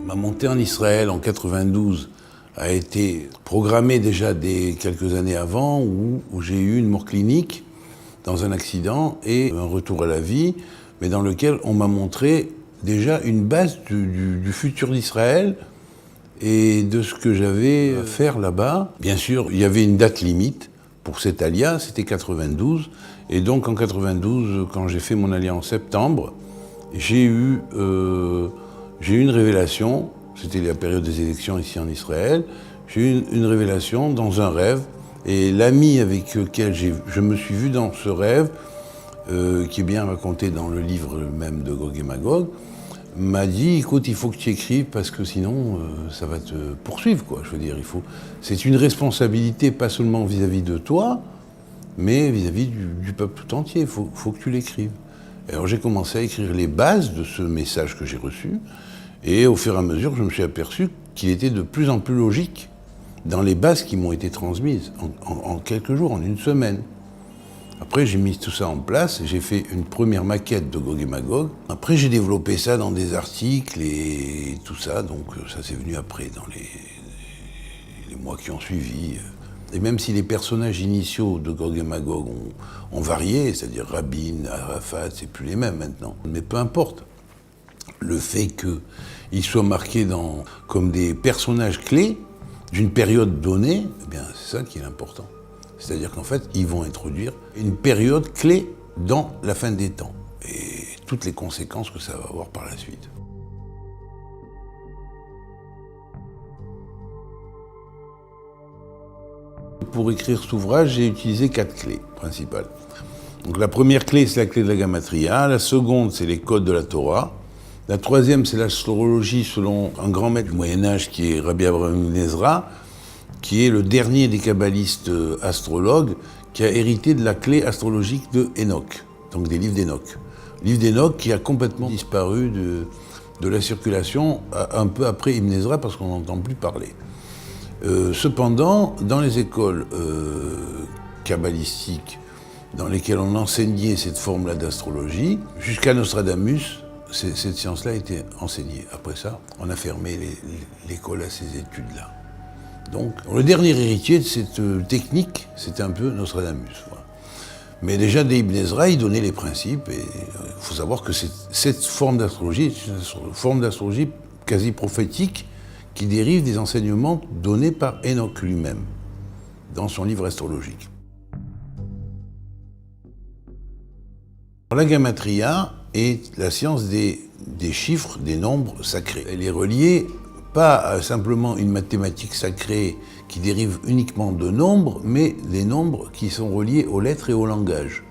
Ma montée en Israël en 92 a été programmée déjà quelques années avant, où j'ai eu une mort clinique dans un accident et un retour à la vie, mais dans lequel on m'a montré déjà une base du futur d'Israël et de ce que j'avais à faire là-bas. Bien sûr, il y avait une date limite pour cette alia, c'était 92, et donc en 92, quand j'ai fait mon alia en septembre, j'ai eu une révélation. C'était la période des élections ici en Israël. J'ai eu une révélation dans un rêve, et l'ami avec lequel je me suis vu dans ce rêve, qui est bien raconté dans le livre même de Gog et Magog, m'a dit, écoute, il faut que tu écrives parce que sinon ça va te poursuivre, quoi. Je veux dire, c'est une responsabilité pas seulement vis-à-vis de toi, mais vis-à-vis du peuple tout entier. Il faut que tu l'écrives. Alors j'ai commencé à écrire les bases de ce message que j'ai reçu, et au fur et à mesure, je me suis aperçu qu'il était de plus en plus logique dans les bases qui m'ont été transmises en quelques jours, en une semaine. Après, j'ai mis tout ça en place et j'ai fait une première maquette de Gog et Magog. Après, j'ai développé ça dans des articles et tout ça, donc ça c'est venu après, dans les mois qui ont suivi. Et même si les personnages initiaux de Gog et Magog ont varié, c'est-à-dire Rabin, Arafat, c'est plus les mêmes maintenant, mais peu importe. Le fait qu'ils soient marqués comme des personnages clés d'une période donnée, eh bien, c'est ça qui est important. C'est-à-dire qu'en fait, ils vont introduire une période clé dans la fin des temps et toutes les conséquences que ça va avoir par la suite. Pour écrire cet ouvrage, j'ai utilisé 4 clés principales. Donc la première clé, c'est la clé de la Gamatria. La seconde, c'est les codes de la Torah. La troisième, c'est l'astrologie selon un grand maître du Moyen-Âge qui est Rabbi Abraham ibn Ezra, qui est le dernier des kabbalistes astrologues, qui a hérité de la clé astrologique de Enoch, donc des livres d'Enoch. Le livre d'Enoch qui a complètement disparu de la circulation un peu après Ibn Ezra parce qu'on n'entend plus parler. Cependant, dans les écoles kabbalistiques dans lesquelles on enseignait cette forme-là d'astrologie, jusqu'à Nostradamus, cette science-là a été enseignée. Après ça, on a fermé l'école à ces études-là. Donc, le dernier héritier de cette technique, c'était un peu Nostradamus. Voilà. Mais déjà, dès Ibn Ezra, il donnait les principes, et il faut savoir que cette forme d'astrologie est une forme d'astrologie quasi prophétique qui dérive des enseignements donnés par Enoch lui-même, dans son livre astrologique. La Gamatria est la science des chiffres, des nombres sacrés. Elle est reliée pas à simplement une mathématique sacrée qui dérive uniquement de nombres, mais des nombres qui sont reliés aux lettres et au langage.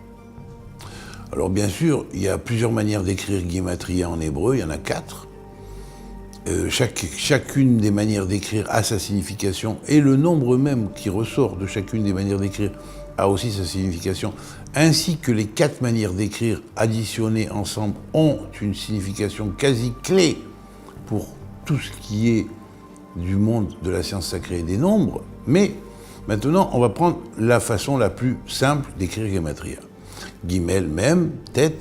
Alors bien sûr, il y a plusieurs manières d'écrire Gematria en hébreu, il y en a 4. Chacune des manières d'écrire a sa signification, et le nombre même qui ressort de chacune des manières d'écrire a aussi sa signification, ainsi que les 4 manières d'écrire additionnées ensemble ont une signification quasi clé pour tout ce qui est du monde de la science sacrée et des nombres. Mais maintenant, on va prendre la façon la plus simple d'écrire Gematria. Gimel, Mem, Tet,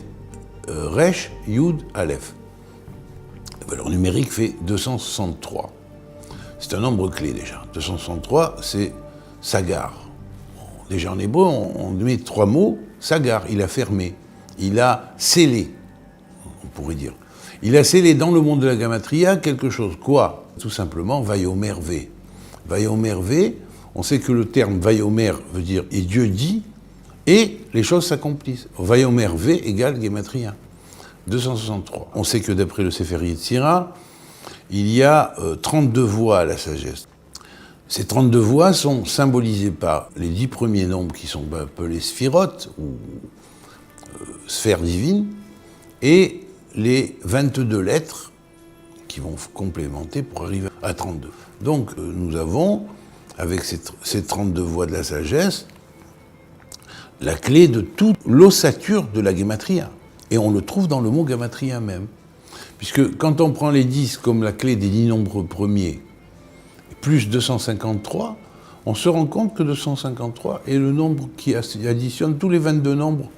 Resh, Yud, Aleph. La valeur numérique fait 263. C'est un nombre clé déjà. 263, c'est Sagar. Déjà en hébreu, on met 3 mots. Sagar, il a fermé, il a scellé, on pourrait dire. Il a scellé dans le monde de la Gamatria quelque chose. Quoi? Tout simplement, Vayomer V. Vayomer V, on sait que le terme Vayomer veut dire « et Dieu dit », et les choses s'accomplissent. Vayomer V égale Gematria. 263. On sait que d'après le Sefer Yetzira, il y a 32 voies à la sagesse. Ces 32 voies sont symbolisées par les 10 premiers nombres qui sont appelés sphirotes, ou sphères divines, et les 22 lettres qui vont complémenter pour arriver à 32. Donc nous avons, avec ces 32 voies de la sagesse, la clé de toute l'ossature de la Gematria. Et on le trouve dans le mot Gematria même. Puisque quand on prend les 10 comme la clé des 10 nombres premiers, plus 253, on se rend compte que 253 est le nombre qui additionne tous les 22 nombres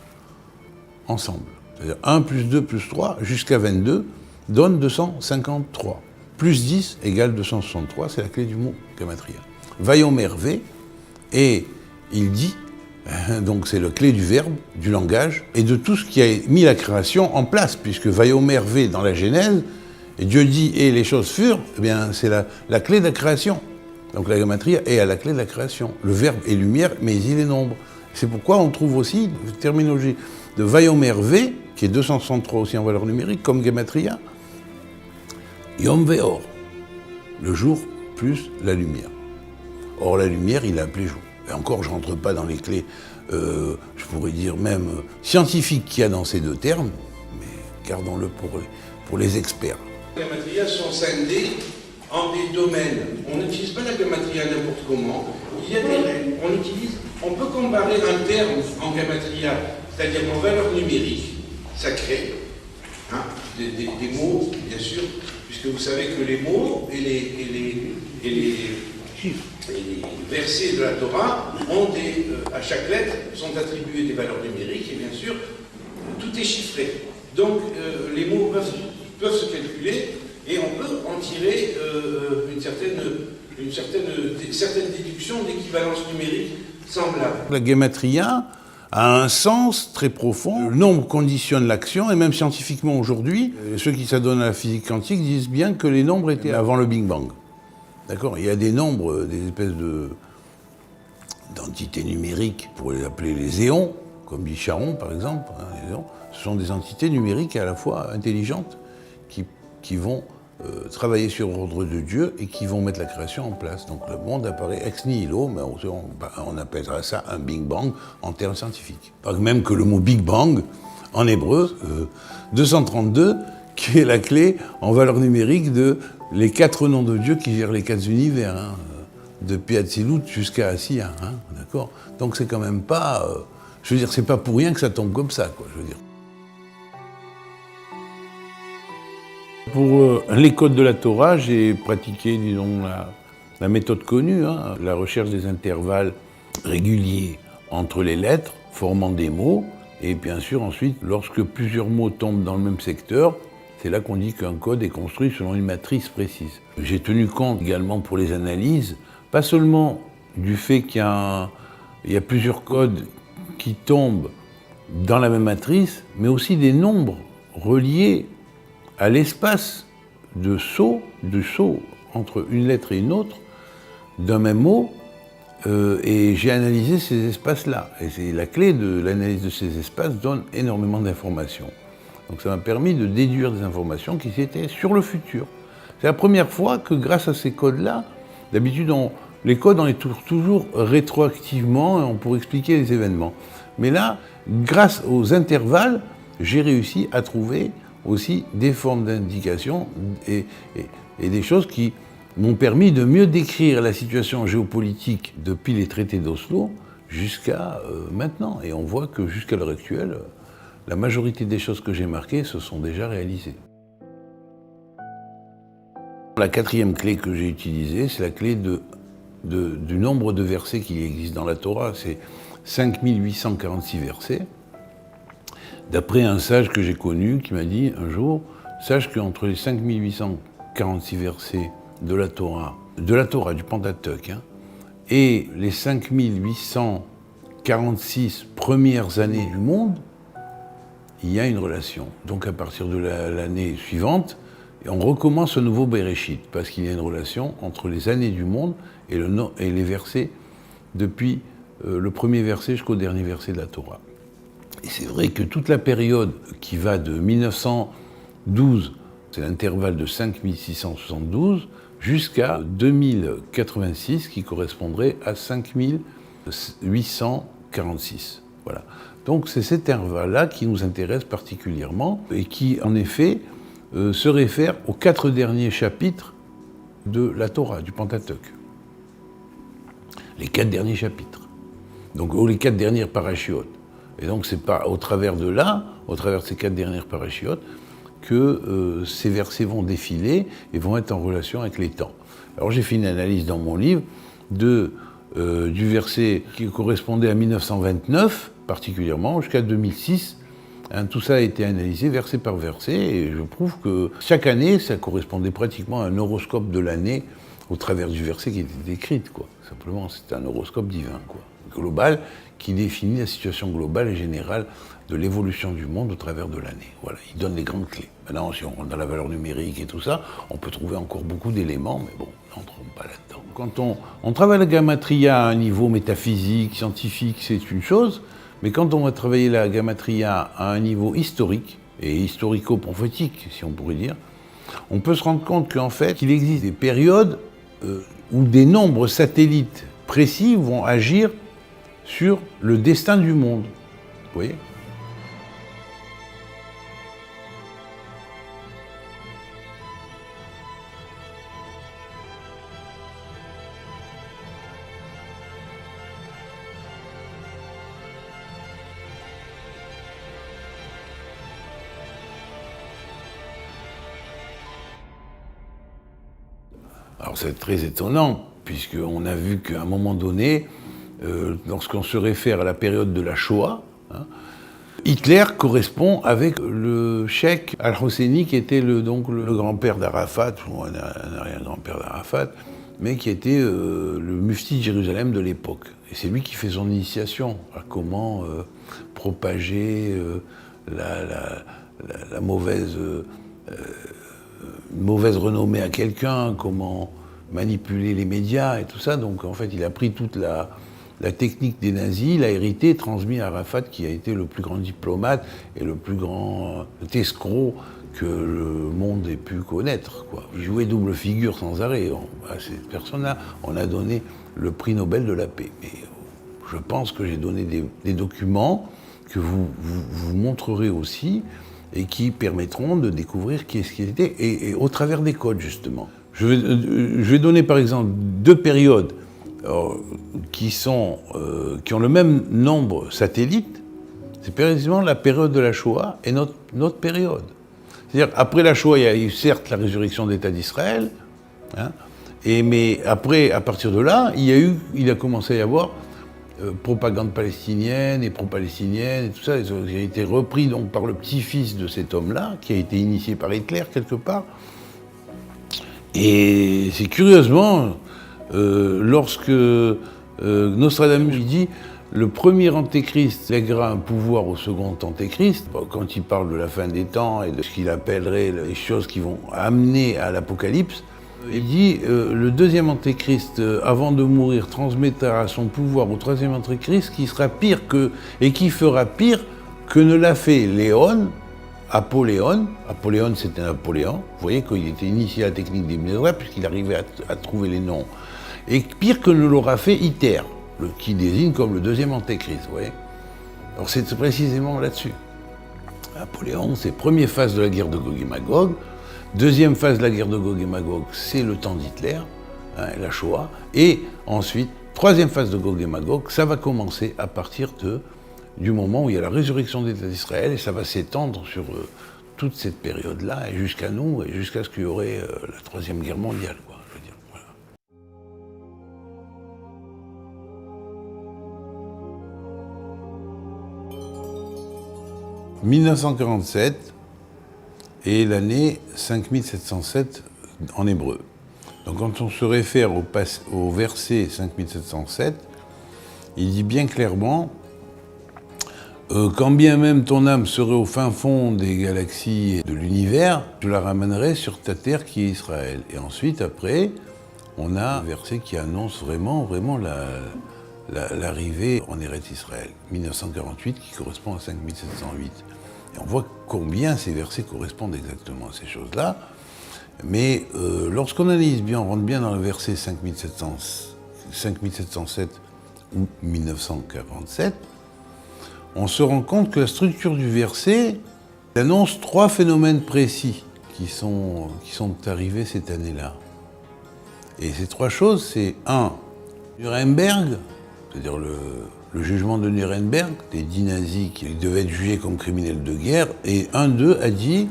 ensemble. C'est-à-dire 1 plus 2 plus 3 jusqu'à 22 donne 253. plus 10 égale 263, c'est la clé du mot Gematria. Vayomer V, et il dit, donc c'est la clé du verbe, du langage, et de tout ce qui a mis la création en place, puisque Vayomer V dans la Genèse, et Dieu dit et les choses furent, eh bien c'est la clé de la création. Donc la Gematria est à la clé de la création. Le verbe est lumière, mais il est nombre. C'est pourquoi on trouve aussi une terminologie de Vayomer V, qui est 263 aussi en valeur numérique, comme Gematria, Yom Veor, le jour plus la lumière. Or la lumière, il l'a appelé jour. Et encore, je ne rentre pas dans les clés, je pourrais dire même scientifiques qu'il y a dans ces deux termes, mais gardons-le pour les experts. Les Gematria sont scindées en des domaines. On n'utilise pas la Gematria n'importe comment. Il y a des règles. On peut comparer un terme en Gematria, c'est-à-dire en valeur numérique, sacrée, hein, des mots, bien sûr, puisque vous savez que les mots et les versets de la Torah ont à chaque lettre sont attribués des valeurs numériques et bien sûr, tout est chiffré. Donc les mots peuvent se calculer et on peut en tirer certaines déductions d'équivalence numérique semblable. La Gematria a un sens très profond. Le nombre conditionne l'action, et même scientifiquement aujourd'hui, ceux qui s'adonnent à la physique quantique disent bien que les nombres étaient avant le Big Bang. D'accord ? Il y a des nombres, des espèces d'entités numériques, on pourrait les appeler les éons, comme dit Charon par exemple. Hein, les éons. Ce sont des entités numériques à la fois intelligentes qui vont travailler sur l'ordre de Dieu et qui vont mettre la création en place. Donc le monde apparaît ex nihilo, mais on appellera ça un Big Bang en termes scientifiques. Même que le mot Big Bang, en hébreu, 232, qui est la clé en valeur numérique de les 4 noms de Dieu qui gèrent les 4 univers, hein, depuis Hatzilut jusqu'à Asiya, hein, d'accord ? Donc c'est quand même pas... je veux dire, c'est pas pour rien que ça tombe comme ça, quoi, je veux dire. Pour les codes de la Torah, j'ai pratiqué, disons, la méthode connue, hein, la recherche des intervalles réguliers entre les lettres, formant des mots, et bien sûr ensuite, lorsque plusieurs mots tombent dans le même secteur, c'est là qu'on dit qu'un code est construit selon une matrice précise. J'ai tenu compte également pour les analyses, pas seulement du fait qu'il y a plusieurs codes qui tombent dans la même matrice, mais aussi des nombres reliés à l'espace de saut entre une lettre et une autre d'un même mot, et j'ai analysé ces espaces-là. Et c'est la clé de l'analyse de ces espaces donne énormément d'informations. Donc ça m'a permis de déduire des informations qui étaient sur le futur. C'est la première fois que grâce à ces codes-là, d'habitude les codes on les trouve toujours rétroactivement pour expliquer les événements. Mais là, grâce aux intervalles, j'ai réussi à trouver aussi des formes d'indication et des choses qui m'ont permis de mieux décrire la situation géopolitique depuis les traités d'Oslo jusqu'à maintenant. Et on voit que jusqu'à l'heure actuelle, la majorité des choses que j'ai marquées se sont déjà réalisées. La 4e clé que j'ai utilisée, c'est la clé du nombre de versets qui existe dans la Torah. C'est 5846 versets. D'après un sage que j'ai connu, qui m'a dit un jour, sache qu'entre les 5846 versets de la Torah, du Pentateuque, hein, et les 5846 premières années du monde, il y a une relation. Donc à partir de l'année suivante, on recommence un nouveau Bereshit, parce qu'il y a une relation entre les années du monde et les versets, depuis le premier verset jusqu'au dernier verset de la Torah. Et c'est vrai que toute la période qui va de 1912, c'est l'intervalle de 5672, jusqu'à 2086, qui correspondrait à 5846. Voilà. Donc c'est cet intervalle-là qui nous intéresse particulièrement et qui, en effet, se réfère aux 4 derniers chapitres de la Torah, du Pentateuque. Les 4 derniers chapitres. Donc, les 4 dernières parachiotes. Et donc, c'est pas au travers de ces 4 dernières parachiotes, que ces versets vont défiler et vont être en relation avec les temps. Alors, j'ai fait une analyse dans mon livre du verset qui correspondait à 1929, particulièrement, jusqu'à 2006, Tout ça a été analysé verset par verset, et je trouve que chaque année, ça correspondait pratiquement à un horoscope de l'année au travers du verset qui était décrit, quoi. Simplement, c'était un horoscope divin, quoi, global, qui définit la situation globale et générale de l'évolution du monde au travers de l'année. Voilà, il donne les grandes clés. Maintenant, si on rentre dans la valeur numérique et tout ça, on peut trouver encore beaucoup d'éléments, mais bon, n'entrons pas là-dedans. Quand on travaille la gamatria à un niveau métaphysique, scientifique, c'est une chose, mais quand on va travailler la gamatria à un niveau historique, et historico-prophétique, si on pourrait dire, on peut se rendre compte qu'en fait, il existe des périodes où des nombres satellites précis vont agir sur le destin du monde. Vous voyez ? Alors c'est très étonnant, puisqu'on a vu qu'à un moment donné, lorsqu'on se réfère à la période de la Shoah, Hitler correspond avec le cheikh Al-Hosseini, qui était donc le grand-père d'Arafat, ou un arrière-grand-père d'Arafat, mais qui était le mufti de Jérusalem de l'époque. Et c'est lui qui fait son initiation à comment propager la mauvaise renommée à quelqu'un, comment manipuler les médias et tout ça. Donc en fait, il a pris toute la technique des nazis, l'a hérité et transmis à Arafat, qui a été le plus grand diplomate et le plus grand escroc que le monde ait pu connaître, quoi. Il jouait double figure sans arrêt. À cette personne-là, on a donné le prix Nobel de la paix. Mais je pense que j'ai donné des documents que vous montrerez aussi, et qui permettront de découvrir qui est-ce qu'il était, et au travers des codes, justement. Je vais donner, par exemple, deux périodes qui ont le même nombre satellite. C'est précisément la période de la Shoah et notre période. C'est-à-dire, après la Shoah, il y a eu certes la résurrection d'État d'Israël, mais après, à partir de là, il a commencé à y avoir propagande palestinienne et pro-palestinienne et tout ça, ça a été repris donc par le petit-fils de cet homme-là, qui a été initié par Hitler quelque part. Et c'est curieusement, lorsque Nostradamus dit le premier antéchrist lèguera un pouvoir au second antéchrist, quand il parle de la fin des temps et de ce qu'il appellerait les choses qui vont amener à l'apocalypse, il dit le deuxième antéchrist, avant de mourir, transmettra son pouvoir au troisième antéchrist, qui sera pire et qui fera pire que ne l'a fait Apoléon. Apoléon, c'était Napoléon. Vous voyez qu'il était initié à la technique des mesures, puisqu'il arrivait à trouver les noms. Et pire que ne l'aura fait Hitler, qui désigne comme le deuxième antéchrist. Vous voyez. Alors c'est précisément là-dessus. Napoléon, c'est première phase de la guerre de Gog et Magog. Deuxième phase de la guerre de Gog et Magog, c'est le temps d'Hitler, la Shoah. Et ensuite, troisième phase de Gog et Magog, ça va commencer à partir du moment où il y a la résurrection d'État d'Israël, et ça va s'étendre sur toute cette période-là, et jusqu'à nous, et jusqu'à ce qu'il y aurait la Troisième Guerre mondiale, quoi, je veux dire, voilà. 1947 est l'année 5707 en hébreu. Donc quand on se réfère au verset 5707, il dit bien clairement quand bien même ton âme serait au fin fond des galaxies et de l'univers, je la ramènerai sur ta terre qui est Israël. Et ensuite, après, on a un verset qui annonce vraiment l'arrivée en Eretz Israël, 1948, qui correspond à 5708. Et on voit combien ces versets correspondent exactement à ces choses-là. Mais lorsqu'on analyse bien, on rentre bien dans le verset 5707 ou 1947, on se rend compte que la structure du verset annonce trois phénomènes précis qui sont arrivés cette année-là. Et ces trois choses, c'est Nuremberg, c'est-à-dire le jugement de Nuremberg, des 10 nazis qui devaient être jugés comme criminels de guerre, et 2 a dit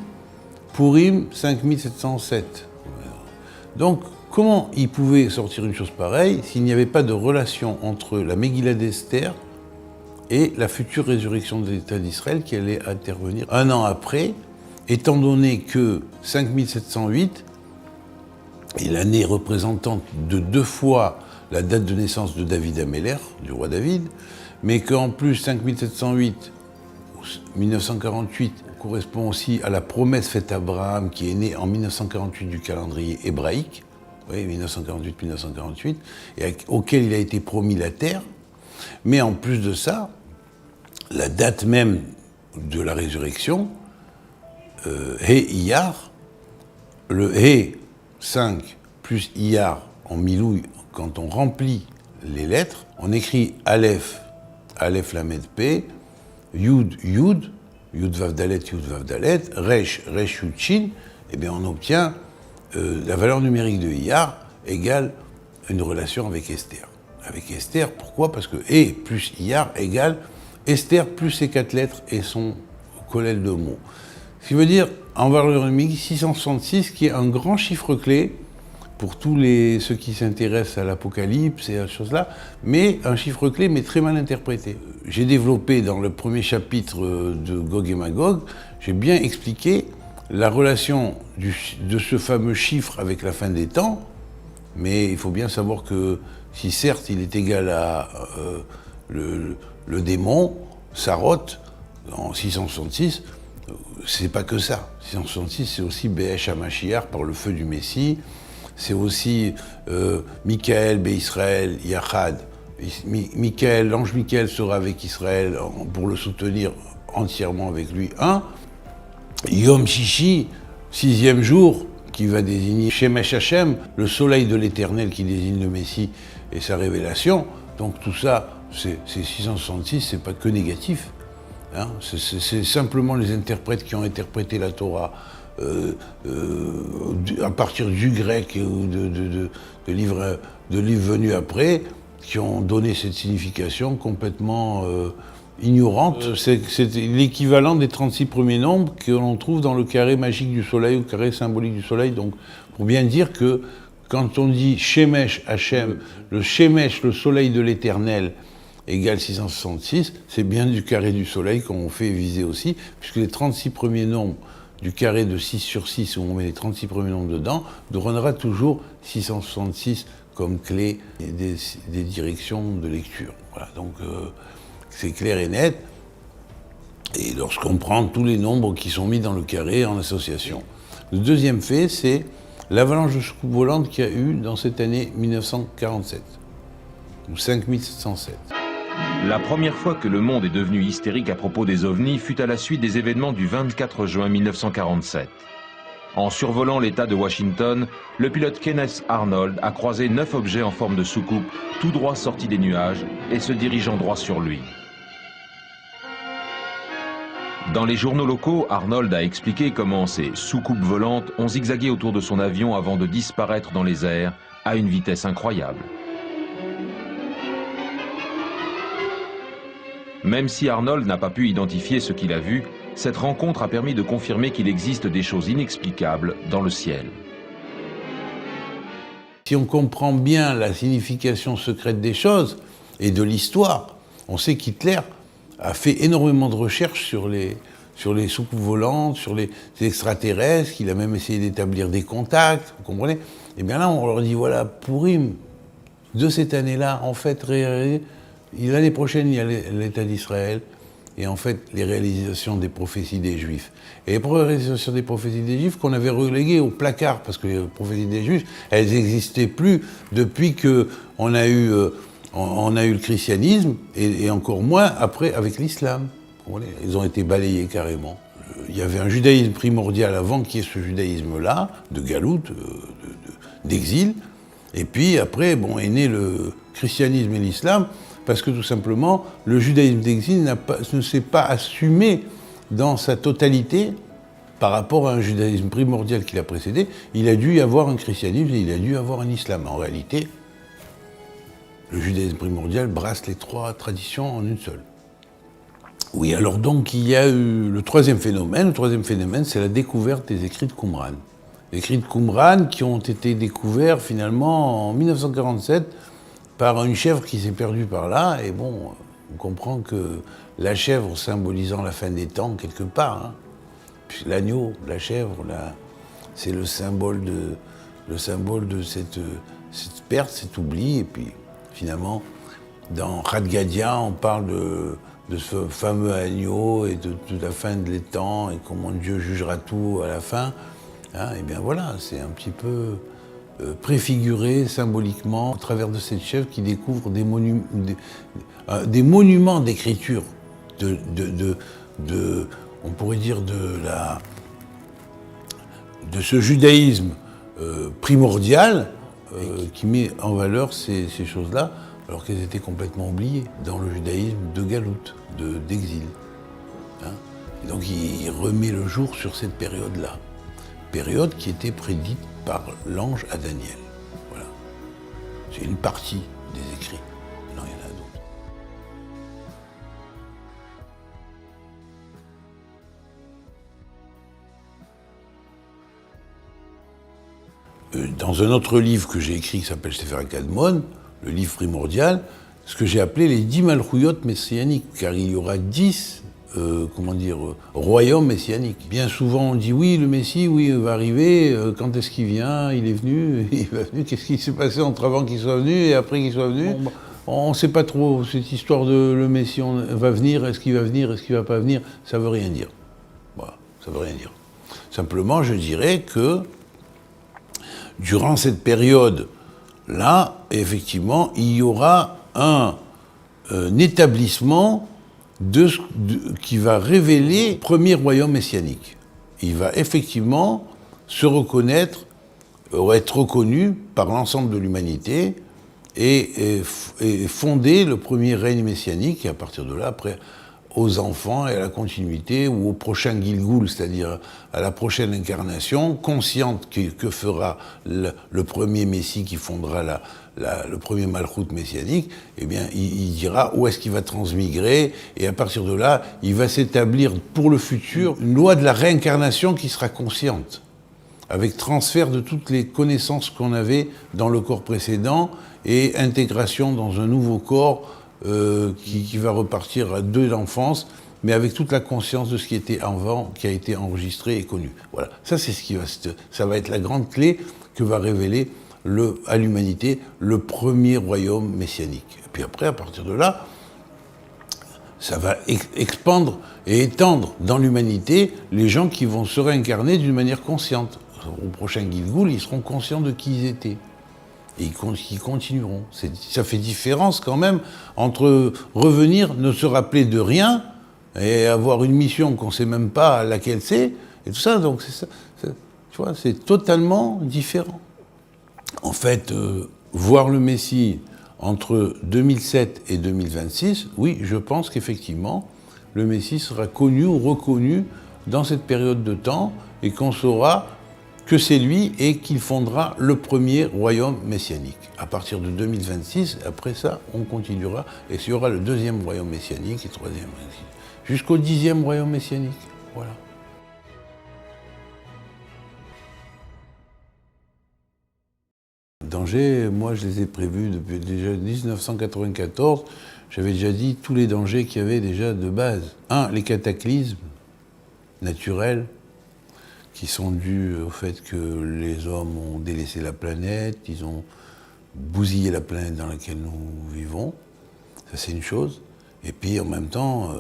Purim 5707. Donc, comment il pouvait sortir une chose pareille s'il n'y avait pas de relation entre la Megillah d'Esther et la future résurrection de l'État d'Israël qui allait intervenir un an après, étant donné que 5708 est l'année représentante de 2 fois la date de naissance de David Améler, du roi David, mais qu'en plus 5708, 1948, correspond aussi à la promesse faite à Abraham qui est née en 1948 du calendrier hébraïque, oui, 1948, et auquel il a été promis la terre. Mais en plus de ça, la date même de la résurrection, He Iyar, le He 5 plus Iyar en milouï, quand on remplit les lettres, on écrit Aleph, Aleph Lamed P, Yud, Yud, Yud Vav Dalet, Yud Vav Dalet, Resh, Resh Yud Shin, et bien on obtient la valeur numérique de Iyar égale une relation avec Esther. Avec Esther, pourquoi? Parce que E plus Iyar égale Esther plus ses 4 lettres et son collèle de mots. Ce qui veut dire, en valeur numérique, 666, qui est un grand chiffre clé pour tous ceux qui s'intéressent à l'Apocalypse et à ces choses-là, mais un chiffre clé, mais très mal interprété. J'ai développé dans le premier chapitre de Gog et Magog, j'ai bien expliqué la relation de ce fameux chiffre avec la fin des temps, mais il faut bien savoir que si certes il est égal à le démon, Saroth, en 666, c'est pas que ça. 666, c'est aussi Be'esh HaMashiach, par le feu du Messie, c'est aussi Michael, Israël, Yachad. Michael, l'ange Michael sera avec Israël pour le soutenir entièrement avec lui. Yom Shishi, 6e jour, qui va désigner Shemesh Hashem, le soleil de l'Éternel qui désigne le Messie et sa révélation. Donc tout ça, c'est 666, c'est pas que négatif. Hein, c'est simplement les interprètes qui ont interprété la Torah à partir du grec ou de livres venus après, qui ont donné cette signification complètement ignorante. C'est l'équivalent des 36 premiers nombres que l'on trouve dans le carré magique du soleil, ou carré symbolique du soleil. Donc, pour bien dire que quand on dit Shemesh Hashem, le Shemesh, le soleil de l'Éternel, égale 666, c'est bien du carré du soleil qu'on fait viser aussi, puisque les 36 premiers nombres du carré de 6 sur 6, où on met les 36 premiers nombres dedans, donnera toujours 666 comme clé des directions de lecture. Voilà, donc c'est clair et net. Et lorsqu'on prend tous les nombres qui sont mis dans le carré en association. Le deuxième fait, c'est l'avalanche de soucoupes volantes qu'il y a eu dans cette année 1947, ou 5707. La première fois que le monde est devenu hystérique à propos des ovnis fut à la suite des événements du 24 juin 1947. En survolant l'État de Washington, le pilote Kenneth Arnold a croisé 9 objets en forme de soucoupe, tout droit sortis des nuages et se dirigeant droit sur lui. Dans les journaux locaux, Arnold a expliqué comment ces soucoupes volantes ont zigzagué autour de son avion avant de disparaître dans les airs à une vitesse incroyable. Même si Arnold n'a pas pu identifier ce qu'il a vu, cette rencontre a permis de confirmer qu'il existe des choses inexplicables dans le ciel. Si on comprend bien la signification secrète des choses et de l'histoire, on sait qu'Hitler a fait énormément de recherches sur les soucoupes volantes, sur les extraterrestres, qu'il a même essayé d'établir des contacts, vous comprenez? Et bien là, on leur dit, voilà, Pourim, de cette année-là, en fait, l'année prochaine, il y a l'État d'Israël, et en fait, les réalisations des prophéties des Juifs. Et les réalisations des prophéties des Juifs qu'on avait reléguées au placard, parce que les prophéties des Juifs, elles n'existaient plus depuis qu'on a eu le christianisme, et encore moins après avec l'islam. Ils ont été balayés carrément. Il y avait un judaïsme primordial avant qu'il y ait ce judaïsme-là, de galout, d'exil, et puis après, est né le christianisme et l'islam, parce que tout simplement, le judaïsme d'exil ne s'est pas assumé dans sa totalité par rapport à un judaïsme primordial qui l'a précédé. Il a dû y avoir un christianisme et il a dû y avoir un islam. En réalité, le judaïsme primordial brasse les 3 traditions en une seule. Oui, alors donc il y a eu le troisième phénomène. Le troisième phénomène, c'est la découverte des écrits de Qumran. Les écrits de Qumran qui ont été découverts finalement en 1947 par une chèvre qui s'est perdue par là, et On comprend que la chèvre symbolisant la fin des temps, quelque part, hein, puis l'agneau, la chèvre, c'est le symbole de cette perte, cet oubli. Et puis, finalement, dans Radgadia, on parle de ce fameux agneau et de la fin des temps et comment Dieu jugera tout à la fin. Hein, et bien voilà, c'est un petit peu préfiguré symboliquement au travers de cette chèvre qui découvre des monuments d'écriture, on pourrait dire de ce judaïsme primordial qui met en valeur ces choses-là, alors qu'elles étaient complètement oubliées dans le judaïsme de galoute, d'exil. Hein. Et donc il remet le jour sur cette période-là, période qui était prédite par l'ange à Daniel. Voilà. C'est une partie des écrits. Non, il y en a d'autres. Dans un autre livre que j'ai écrit qui s'appelle Sefer Kadmon, le livre primordial, ce que j'ai appelé les 10 Malchouyot messianiques, car il y aura 10 royaume messianique. Bien souvent on dit oui, le Messie, oui, va arriver, quand est-ce qu'il vient, il est venu, qu'est-ce qui s'est passé entre avant qu'il soit venu et après qu'il soit venu. On ne sait pas trop, cette histoire de le Messie va venir, est-ce qu'il va venir, est-ce qu'il ne va pas venir, ça ne veut rien dire. Voilà, ça ne veut rien dire. Simplement, je dirais que durant cette période-là, effectivement, il y aura un établissement qui va révéler le premier royaume messianique. Il va effectivement se reconnaître, être reconnu par l'ensemble de l'humanité et fonder le premier règne messianique, et à partir de là, après, aux enfants et à la continuité, ou au prochain Gilgoul, c'est-à-dire à la prochaine incarnation, consciente que fera le premier Messie qui fondera le premier Malchout messianique, eh bien, il dira où est-ce qu'il va transmigrer, et à partir de là, il va s'établir pour le futur une loi de la réincarnation qui sera consciente, avec transfert de toutes les connaissances qu'on avait dans le corps précédent et intégration dans un nouveau corps qui va repartir de l'enfance, mais avec toute la conscience de ce qui était avant, qui a été enregistré et connu. Voilà, ça c'est ça va être la grande clé que va révéler à l'humanité le premier royaume messianique. Et puis après, à partir de là, ça va expandre et étendre dans l'humanité les gens qui vont se réincarner d'une manière consciente. Au prochain Gilgoul, ils seront conscients de qui ils étaient. Et ils continueront. Ça fait différence quand même entre revenir, ne se rappeler de rien, et avoir une mission qu'on ne sait même pas laquelle c'est, et tout ça. Donc tu vois, c'est totalement différent. En fait, voir le Messie entre 2007 et 2026, oui, je pense qu'effectivement, le Messie sera connu ou reconnu dans cette période de temps, et qu'on saura que c'est lui et qu'il fondera le premier royaume messianique. À partir de 2026, après ça, on continuera, et il y aura le deuxième royaume messianique et le troisième, jusqu'au 10e royaume messianique. Voilà. Dangers, moi je les ai prévus depuis déjà 1994. J'avais déjà dit tous les dangers qu'il y avait déjà de base. Les cataclysmes naturels, qui sont dus au fait que les hommes ont délaissé la planète, ils ont bousillé la planète dans laquelle nous vivons. Ça, c'est une chose. Et puis, en même temps,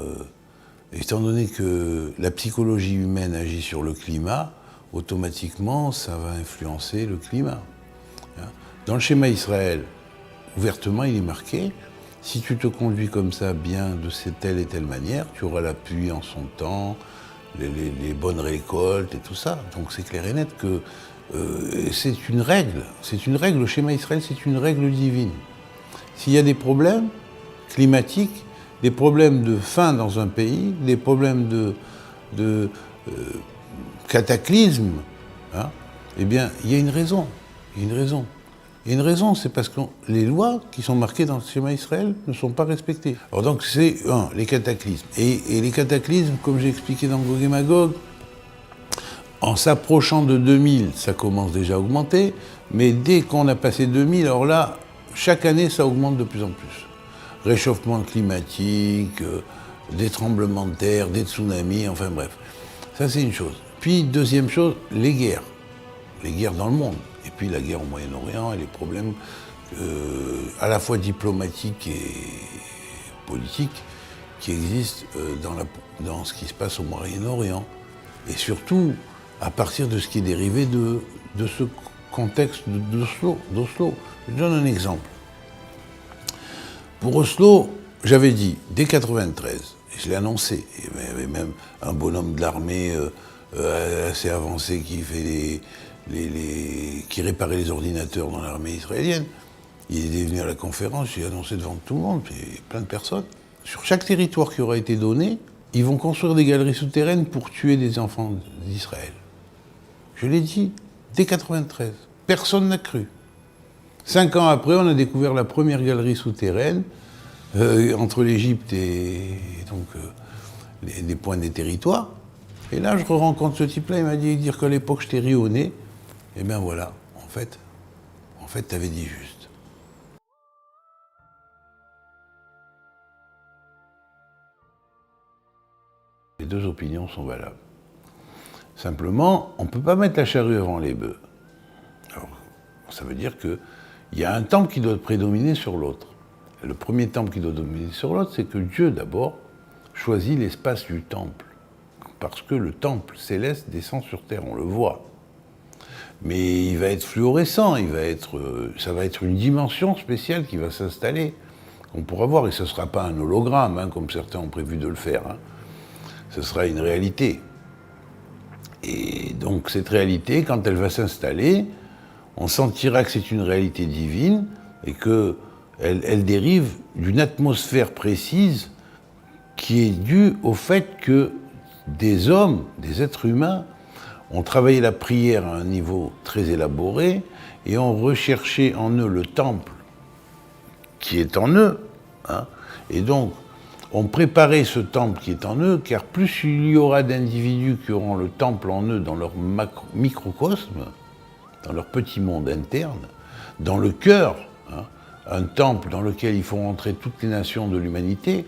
étant donné que la psychologie humaine agit sur le climat, automatiquement, ça va influencer le climat. Dans le schéma Israël, ouvertement, il est marqué, si tu te conduis comme ça bien de telle et telle manière, tu auras la pluie en son temps, les bonnes récoltes et tout ça. Donc c'est clair et net que c'est une règle, le schéma Israël, c'est une règle divine. S'il y a des problèmes climatiques, des problèmes de faim dans un pays, des problèmes de cataclysme, eh bien, il y a une raison. Il y a une raison. Et une raison, c'est parce que les lois qui sont marquées dans le schéma Israël ne sont pas respectées. Alors donc c'est, les cataclysmes. Et les cataclysmes, comme j'ai expliqué dans Gog et Magog, en s'approchant de 2000, ça commence déjà à augmenter, mais dès qu'on a passé 2000, alors là, chaque année, ça augmente de plus en plus. réchauffement climatique, des tremblements de terre, des tsunamis, enfin bref. Ça, c'est une chose. Puis, deuxième chose, les guerres dans le monde. Et puis la guerre au Moyen-Orient et les problèmes à la fois diplomatiques et politiques qui existent dans ce qui se passe au Moyen-Orient. Et surtout, à partir de ce qui est dérivé de ce contexte d'Oslo. Je donne un exemple. Pour Oslo, j'avais dit, dès 1993, et je l'ai annoncé, il y avait même un bonhomme de l'armée assez avancé qui fait qui réparait les ordinateurs dans l'armée israélienne. Il est venu à la conférence, j'ai annoncé devant tout le monde, et plein de personnes. Sur chaque territoire qui aura été donné, ils vont construire des galeries souterraines pour tuer des enfants d'Israël. Je l'ai dit, dès 1993. Personne n'a cru. 5 ans après, on a découvert la première galerie souterraine entre l'Égypte et donc des points des territoires. Et là, je rencontre ce type-là, il m'a dit dire qu'à l'époque, je t'ai ri au nez. Et bien voilà, en fait, t'avais dit juste. Les deux opinions sont valables. Simplement, on ne peut pas mettre la charrue avant les bœufs. Alors, ça veut dire qu'il y a un temple qui doit prédominer sur l'autre. Le premier temple qui doit dominer sur l'autre, c'est que Dieu, d'abord, choisit l'espace du temple. Parce que le temple céleste descend sur terre, on le voit. Mais il va être fluorescent, ça va être une dimension spéciale qui va s'installer, qu'on pourra voir, et ce ne sera pas un hologramme, comme certains ont prévu de le faire. Ce sera une réalité. Et donc cette réalité, quand elle va s'installer, on sentira que c'est une réalité divine et qu'elle dérive d'une atmosphère précise qui est due au fait que des hommes, des êtres humains, ont travaillé la prière à un niveau très élaboré et ont recherché en eux le temple qui est en eux. Et donc, ont préparé ce temple qui est en eux, car plus il y aura d'individus qui auront le temple en eux dans leur microcosme, dans leur petit monde interne, dans le cœur, un temple dans lequel il faut entrer toutes les nations de l'humanité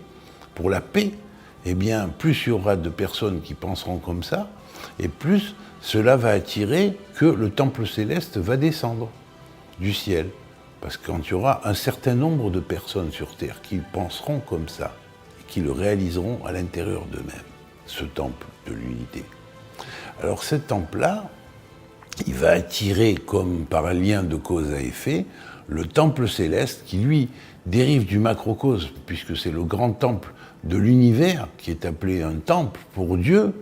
pour la paix, eh bien, plus il y aura de personnes qui penseront comme ça, et plus cela va attirer que le temple céleste va descendre du ciel. Parce que quand il y aura un certain nombre de personnes sur Terre qui penseront comme ça, et qui le réaliseront à l'intérieur d'eux-mêmes, ce temple de l'unité. Alors ce temple-là, il va attirer, comme par un lien de cause à effet, le temple céleste qui, lui, dérive du macrocosme, puisque c'est le grand temple de l'univers qui est appelé un temple pour Dieu.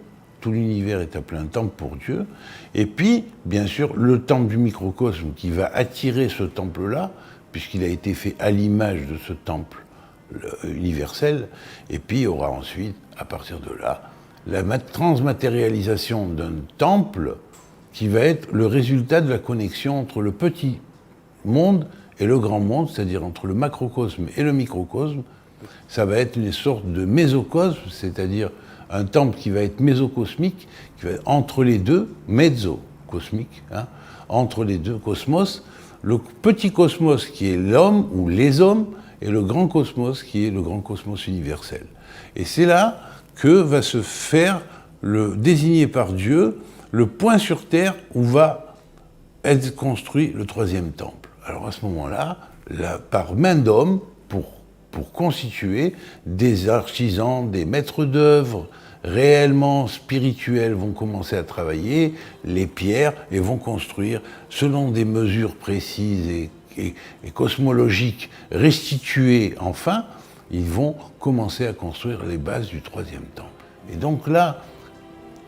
Tout l'univers est appelé un temple pour Dieu. Et puis, bien sûr, le temple du microcosme qui va attirer ce temple-là, puisqu'il a été fait à l'image de ce temple universel. Et puis, il y aura ensuite, à partir de là, la transmatérialisation d'un temple qui va être le résultat de la connexion entre le petit monde et le grand monde, c'est-à-dire entre le macrocosme et le microcosme. Ça va être une sorte de mésocosme, c'est-à-dire un temple qui va être mésocosmique, qui va être entre les deux, mezzo-cosmique, entre les deux cosmos, le petit cosmos qui est l'homme ou les hommes, et le grand cosmos qui est le grand cosmos universel. Et c'est là que va se faire, désigné par Dieu, le point sur terre où va être construit le troisième temple. Alors à ce moment-là, par main d'homme, pour constituer des artisans, des maîtres d'œuvre réellement spirituels vont commencer à travailler les pierres et vont construire, selon des mesures précises et cosmologiques restituées enfin, ils vont commencer à construire les bases du troisième temple. Et donc là,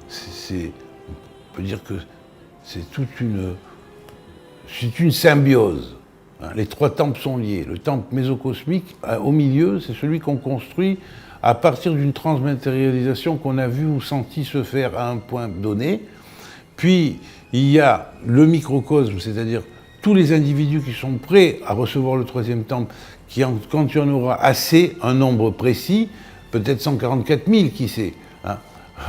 on peut dire que c'est une symbiose. Les trois temples sont liés. Le temple mésocosmique, au milieu, c'est celui qu'on construit à partir d'une transmatérialisation qu'on a vue ou senti se faire à un point donné. Puis, il y a le microcosme, c'est-à-dire tous les individus qui sont prêts à recevoir le troisième temple, quand il y en aura assez, un nombre précis, peut-être 144 000, qui sait,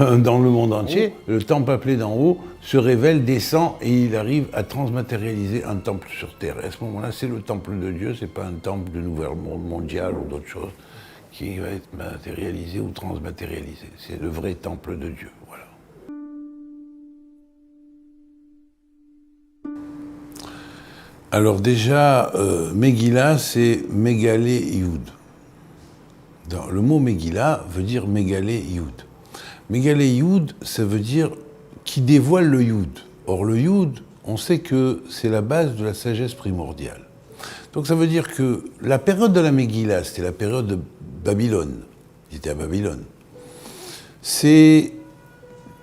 dans le monde entier, le temple appelé d'en haut se révèle, descend et il arrive à transmatérialiser un temple sur Terre. Et à ce moment-là, c'est le temple de Dieu, c'est pas un temple de nouvel monde mondial ou d'autres choses qui va être matérialisé ou transmatérialisé. C'est le vrai temple de Dieu, voilà. Alors déjà, Megillah, c'est Mégalé Ioud. Le mot Megillah veut dire Mégalé Ioud. Mégalé Ioud, ça veut dire qui dévoile le Ioud. Or le Ioud, on sait que c'est la base de la sagesse primordiale. Donc ça veut dire que la période de la Megillah, c'était la période de Babylone. Ils étaient à Babylone. C'est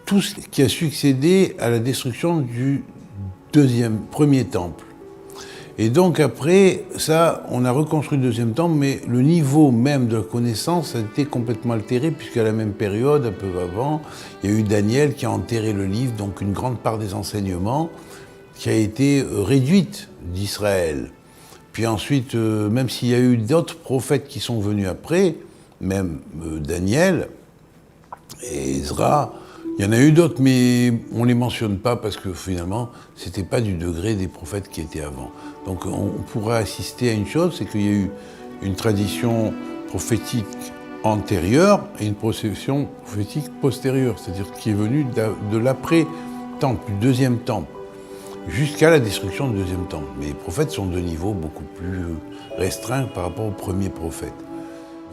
tout ce qui a succédé à la destruction du premier temple. Et donc après, ça, on a reconstruit le deuxième temple, mais le niveau même de la connaissance a été complètement altéré, puisqu'à la même période, un peu avant, il y a eu Daniel qui a enterré le livre, donc une grande part des enseignements qui a été réduite d'Israël. Puis ensuite, même s'il y a eu d'autres prophètes qui sont venus après, même Daniel et Ezra, il y en a eu d'autres, mais on ne les mentionne pas parce que finalement, ce n'était pas du degré des prophètes qui étaient avant. Donc on pourrait assister à une chose, c'est qu'il y a eu une tradition prophétique antérieure et une tradition prophétique postérieure, c'est-à-dire qui est venue de l'après-temple, du deuxième temple, jusqu'à la destruction du deuxième temple. Mais les prophètes sont de niveau beaucoup plus restreint par rapport aux premiers prophètes.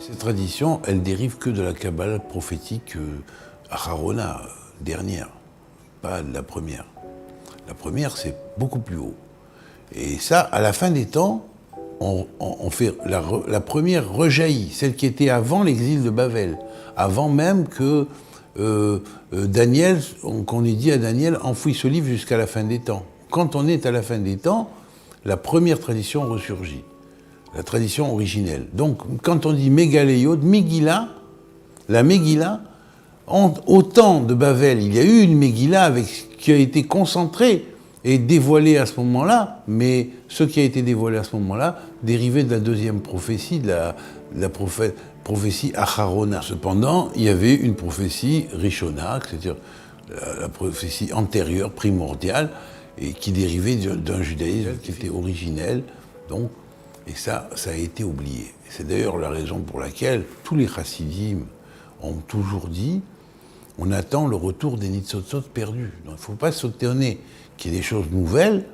Cette tradition, elle dérive que de la Kabbale prophétique Aharona, dernière, pas de la première. La première, c'est beaucoup plus haut. Et ça, à la fin des temps, on fait la première rejaillit, celle qui était avant l'exil de Babel, avant même que Daniel, qu'on ait dit à Daniel, enfouis ce livre jusqu'à la fin des temps. Quand on est à la fin des temps, la première tradition ressurgit, la tradition originelle. Donc, quand on dit Mégaléiod, Megillah, la Megillah, au temps de Babel, il y a eu une Megillah qui a été concentrée et dévoilée à ce moment-là, mais ce qui a été dévoilé à ce moment-là dérivait de la deuxième prophétie, de la prophétie Aharona. Cependant, il y avait une prophétie Rishona, c'est-à-dire la prophétie antérieure, primordiale, et qui dérivait d'un judaïsme qui était originel, donc, et ça a été oublié. C'est d'ailleurs la raison pour laquelle tous les chassidim ont toujours dit on attend le retour des Nitzotzot perdus. Donc il ne faut pas s'étonner qu'il y ait des choses nouvelles,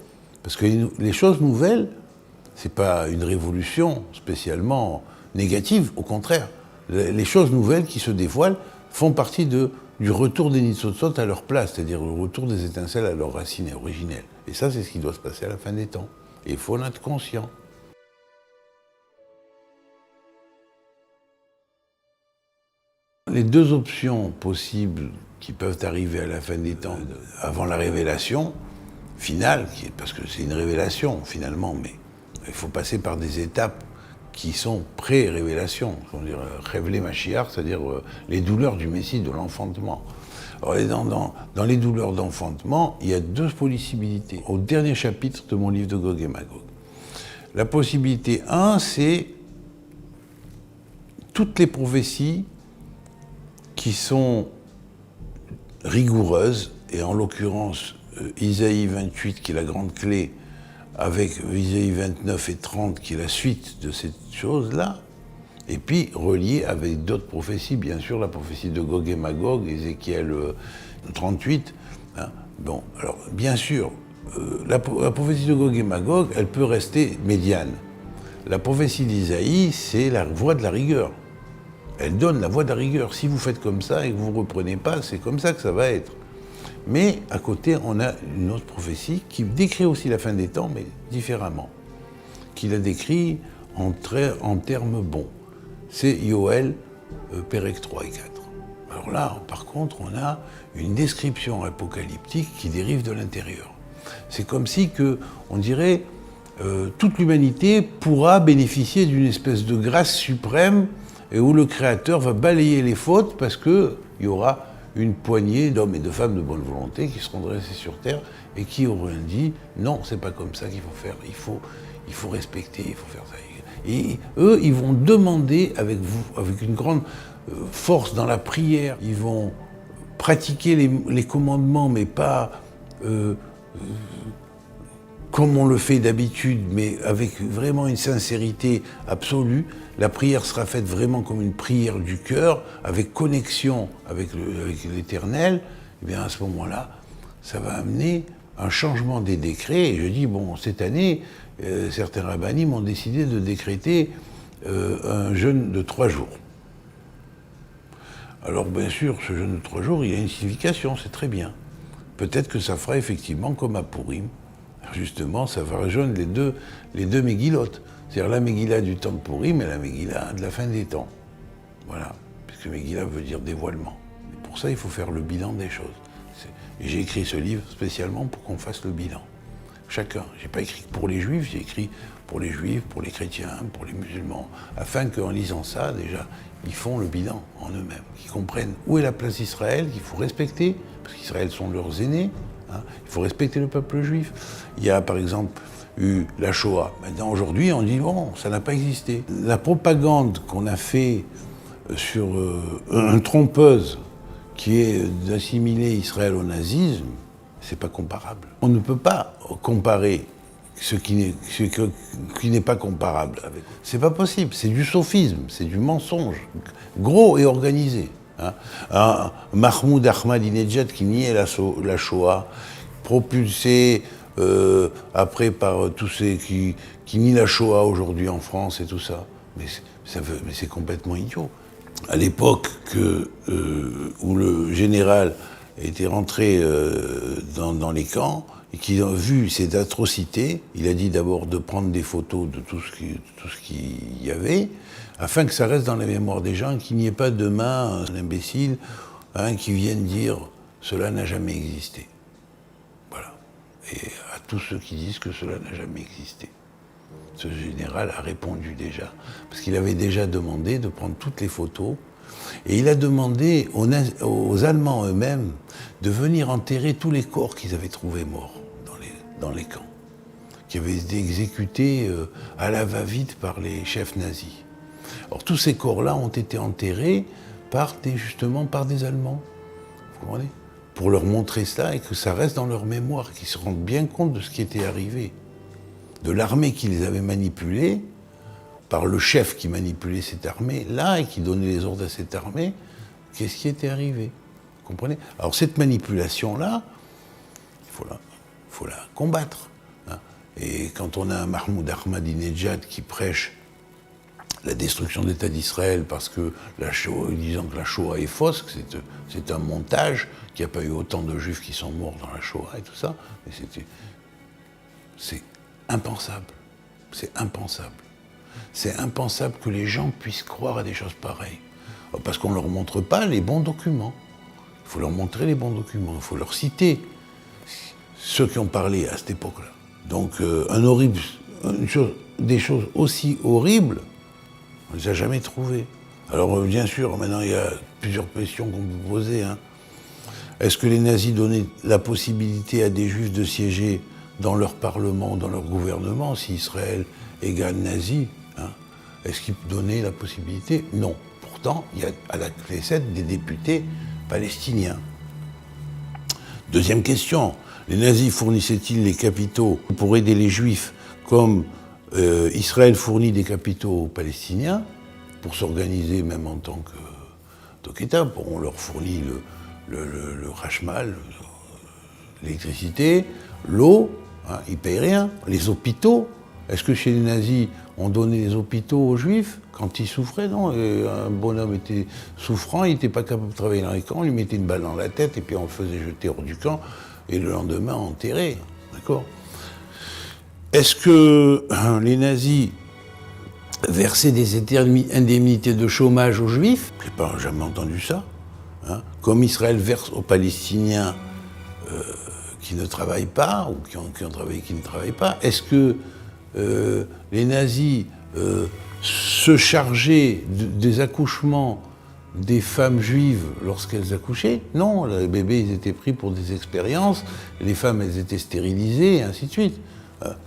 parce que les choses nouvelles, ce n'est pas une révolution spécialement négative, au contraire. Les choses nouvelles qui se dévoilent font partie du retour des Nitzotzot à leur place, c'est-à-dire le retour des étincelles à leur racine originelle. Et ça, c'est ce qui doit se passer à la fin des temps. Et il faut en être conscient. Les deux options possibles qui peuvent arriver à la fin des temps, avant la révélation finale, parce que c'est une révélation finalement, mais il faut passer par des étapes qui sont pré-révélation, c'est-à-dire révéler Mashiach, c'est-à-dire les douleurs du Messie, de l'enfantement. Alors dans les douleurs d'enfantement, il y a deux possibilités. Au dernier chapitre de mon livre de Gog et Magog. La possibilité 1, c'est toutes les prophéties qui sont rigoureuses, et en l'occurrence Isaïe 28 qui est la grande clé, avec Isaïe 29 et 30 qui est la suite de cette chose-là, et puis relié avec d'autres prophéties, bien sûr, la prophétie de Gog et Magog, Ézéchiel 38. Hein. Bon, alors bien sûr, la prophétie de Gog et Magog, elle peut rester médiane. La prophétie d'Isaïe, c'est la voie de la rigueur. Elle donne la voie de la rigueur. Si vous faites comme ça et que vous ne reprenez pas, c'est comme ça que ça va être. Mais à côté, on a une autre prophétie qui décrit aussi la fin des temps, mais différemment. Qui la décrit en termes bons. C'est Yoël, Pérec 3 et 4. Alors là, par contre, on a une description apocalyptique qui dérive de l'intérieur. C'est comme si on dirait, toute l'humanité pourra bénéficier d'une espèce de grâce suprême et où le Créateur va balayer les fautes parce qu'il y aura une poignée d'hommes et de femmes de bonne volonté qui seront dressés sur terre et qui auront dit non, c'est pas comme ça qu'il faut faire, il faut respecter, il faut faire ça. Et eux, ils vont demander avec vous, avec une grande force dans la prière, ils vont pratiquer les commandements, mais pas comme on le fait d'habitude, mais avec vraiment une sincérité absolue. La prière sera faite vraiment comme une prière du cœur, avec connexion avec l'Éternel. Et bien à ce moment-là, ça va amener un changement des décrets. Et je dis, bon, cette année, certains rabbinim ont décidé de décréter un jeûne de 3 jours. Alors bien sûr, ce jeûne de 3 jours, il a une signification, c'est très bien. Peut-être que ça fera effectivement comme à Purim. Justement, ça va rejoindre les deux Megillotes. C'est-à-dire la Megillah du temps de Purim et la Megillah de la fin des temps. Voilà, puisque Megillah veut dire dévoilement. Et pour ça, il faut faire le bilan des choses. Et j'ai écrit ce livre spécialement pour qu'on fasse le bilan. Chacun. J'ai pas écrit pour les Juifs, j'ai écrit pour les Juifs, pour les chrétiens, pour les musulmans, afin qu'en lisant ça, déjà, ils font le bilan en eux-mêmes, qu'ils comprennent où est la place d'Israël, qu'il faut respecter, parce qu'Israël sont leurs aînés, hein, il faut respecter le peuple juif. Il y a par exemple eu la Shoah. Maintenant, aujourd'hui, on dit, bon, ça n'a pas existé. La propagande qu'on a fait sur une trompeuse qui est d'assimiler Israël au nazisme, c'est pas comparable. On ne peut pas comparer ce qui n'est pas comparable avec. C'est pas possible, c'est du sophisme, c'est du mensonge, gros et organisé. Hein. Mahmoud Ahmadinejad qui niait la Shoah, propulsé après par tous ces qui nient la Shoah aujourd'hui en France et tout ça. Mais c'est complètement idiot. À l'époque où le général était rentré dans les camps et qu'il a vu ces atrocités, il a dit d'abord de prendre des photos de tout ce qu'il y avait, afin que ça reste dans la mémoire des gens, qu'il n'y ait pas demain un imbécile qui vienne dire « cela n'a jamais existé ». Voilà. Et à tous ceux qui disent que cela n'a jamais existé. Ce général a répondu déjà, parce qu'il avait déjà demandé de prendre toutes les photos, et il a demandé aux Allemands eux-mêmes de venir enterrer tous les corps qu'ils avaient trouvés morts dans les camps, qui avaient été exécutés à la va-vite par les chefs nazis. Alors tous ces corps-là ont été enterrés justement par des Allemands, vous comprenez ? Pour leur montrer cela et que ça reste dans leur mémoire, qu'ils se rendent bien compte de ce qui était arrivé. De l'armée qui les avait manipulés, par le chef qui manipulait cette armée-là et qui donnait les ordres à cette armée, qu'est-ce qui était arrivé ? Vous comprenez ? Alors cette manipulation-là, il faut la combattre. Hein. Et quand on a un Mahmoud Ahmadinejad qui prêche la destruction de l'État d'Israël parce que disant que la Shoah est fausse, que c'est un montage, qu'il n'y a pas eu autant de Juifs qui sont morts dans la Shoah et tout ça, mais c'est impensable. C'est impensable. C'est impensable que les gens puissent croire à des choses pareilles. Parce qu'on ne leur montre pas les bons documents. Il faut leur montrer les bons documents. Il faut leur citer ceux qui ont parlé à cette époque-là. Donc, des choses aussi horribles, on ne les a jamais trouvées. Alors, bien sûr, maintenant, il y a plusieurs questions qu'on peut poser. Hein. Est-ce que les nazis donnaient la possibilité à des Juifs de siéger dans leur parlement, dans leur gouvernement, si Israël égale nazi, hein, est-ce qu'ils donnaient la possibilité ? Non. Pourtant, il y a à la Knesset des députés palestiniens. Deuxième question, les nazis fournissaient-ils les capitaux pour aider les Juifs comme Israël fournit des capitaux aux Palestiniens pour s'organiser même en tant qu'État? On leur fournit le Rachmal, l'électricité, l'eau, hein, ils ne payent rien. Les hôpitaux, est-ce que chez les nazis, on donnait les hôpitaux aux Juifs quand ils souffraient? Non, un bonhomme était souffrant, il n'était pas capable de travailler dans les camps, on lui mettait une balle dans la tête et puis on le faisait jeter hors du camp et le lendemain enterrer. D'accord? Est-ce que les nazis versaient des indemnités de chômage aux Juifs? Je n'ai jamais entendu ça. Hein? Comme Israël verse aux Palestiniens qui ne travaillent pas, ou qui ont travaillé qui ne travaillent pas, est-ce que les nazis se chargeaient des accouchements des femmes juives lorsqu'elles accouchaient? Non, les bébés ils étaient pris pour des expériences, les femmes elles étaient stérilisées, et ainsi de suite.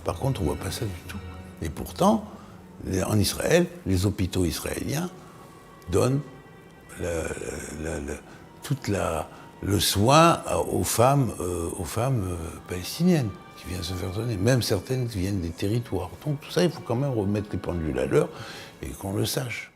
Par contre, on ne voit pas ça du tout. Et pourtant, en Israël, les hôpitaux israéliens donnent toute le soin aux femmes palestiniennes qui viennent se faire donner, même certaines qui viennent des territoires. Donc tout ça, il faut quand même remettre les pendules à l'heure et qu'on le sache.